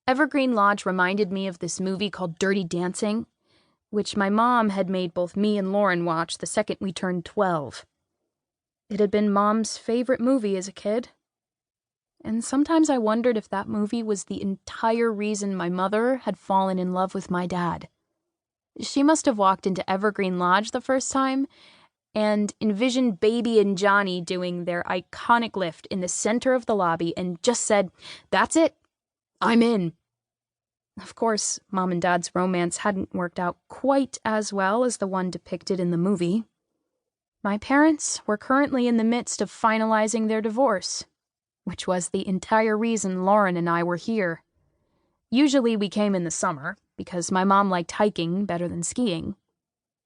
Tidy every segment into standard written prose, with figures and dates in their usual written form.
Evergreen Lodge reminded me of this movie called Dirty Dancing, which my mom had made both me and Lauren watch the second we turned 12. It had been Mom's favorite movie as a kid. And sometimes I wondered if that movie was the entire reason my mother had fallen in love with my dad. She must have walked into Evergreen Lodge the first time and envisioned Baby and Johnny doing their iconic lift in the center of the lobby and just said, "That's it. I'm in." Of course, Mom and Dad's romance hadn't worked out quite as well as the one depicted in the movie. My parents were currently in the midst of finalizing their divorce, which was the entire reason Lauren and I were here. Usually we came in the summer, because my mom liked hiking better than skiing.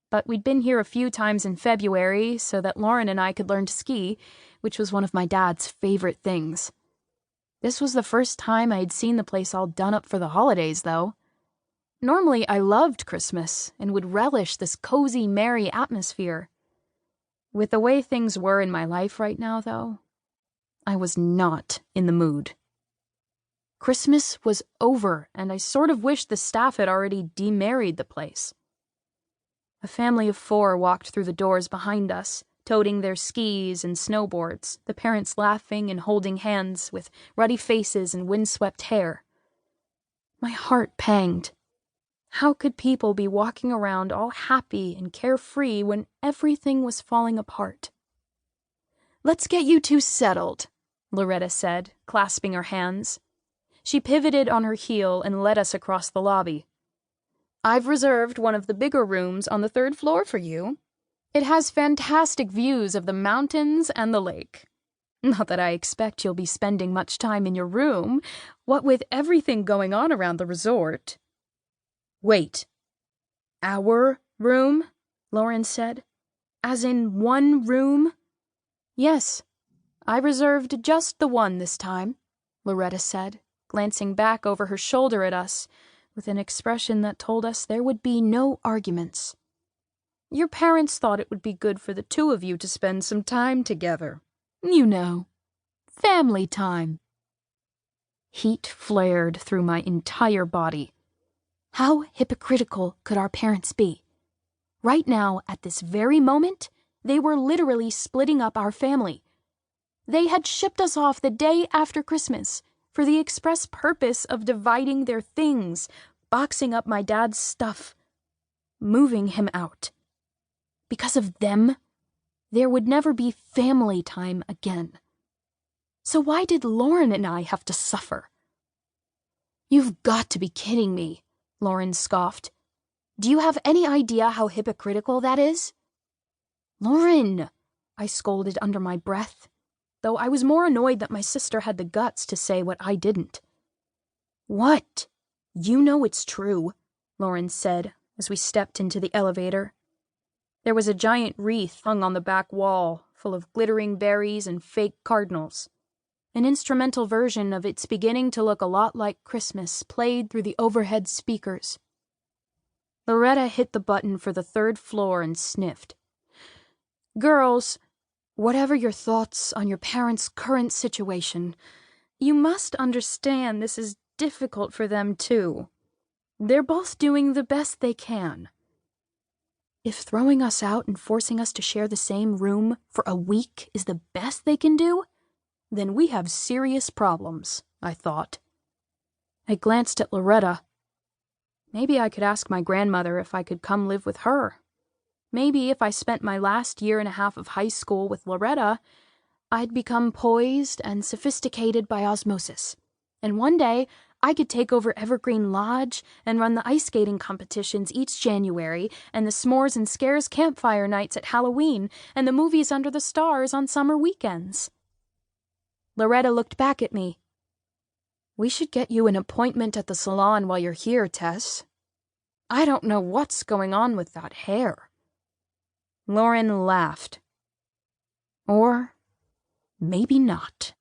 But we'd been here a few times in February so that Lauren and I could learn to ski, which was one of my dad's favorite things. This was the first time I had seen the place all done up for the holidays, though. Normally I loved Christmas and would relish this cozy, merry atmosphere. With the way things were in my life right now, though, I was not in the mood. Christmas was over, and I sort of wished the staff had already demarried the place. A family of 4 walked through the doors behind us, toting their skis and snowboards, the parents laughing and holding hands with ruddy faces and windswept hair. My heart panged. How could people be walking around all happy and carefree when everything was falling apart? "Let's get you 2 settled," Loretta said, clasping her hands. She pivoted on her heel and led us across the lobby. "I've reserved one of the bigger rooms on the 3rd floor for you. It has fantastic views of the mountains and the lake. Not that I expect you'll be spending much time in your room, what with everything going on around the resort." "Wait. Our room?" Lauren said. "As in one room?" "Yes. I reserved just the one this time," Loretta said, glancing back over her shoulder at us with an expression that told us there would be no arguments. "Your parents thought it would be good for the 2 of you to spend some time together. You know, family time." Heat flared through my entire body. How hypocritical could our parents be? Right now, at this very moment, they were literally splitting up our family. They had shipped us off the day after Christmas for the express purpose of dividing their things, boxing up my dad's stuff, moving him out. Because of them, there would never be family time again. So why did Lauren and I have to suffer? "You've got to be kidding me," Lauren scoffed. "Do you have any idea how hypocritical that is?" "Lauren," I scolded under my breath, though I was more annoyed that my sister had the guts to say what I didn't. "What? You know it's true," Lauren said as we stepped into the elevator. There was a giant wreath hung on the back wall, full of glittering berries and fake cardinals. An instrumental version of It's Beginning to Look a Lot Like Christmas played through the overhead speakers. Loretta hit the button for the 3rd floor and sniffed. "Girls, whatever your thoughts on your parents' current situation, you must understand this is difficult for them too. They're both doing the best they can. If throwing us out and forcing us to share the same room for a week is the best they can do, then we have serious problems," I thought. I glanced at Loretta. Maybe I could ask my grandmother if I could come live with her. Maybe if I spent my last year and a half of high school with Loretta, I'd become poised and sophisticated by osmosis. And one day, I could take over Evergreen Lodge and run the ice skating competitions each January, and the S'mores and Scares campfire nights at Halloween, and the movies under the stars on summer weekends. Loretta looked back at me. "We should get you an appointment at the salon while you're here, Tess. I don't know what's going on with that hair." Lauren laughed. Or maybe not.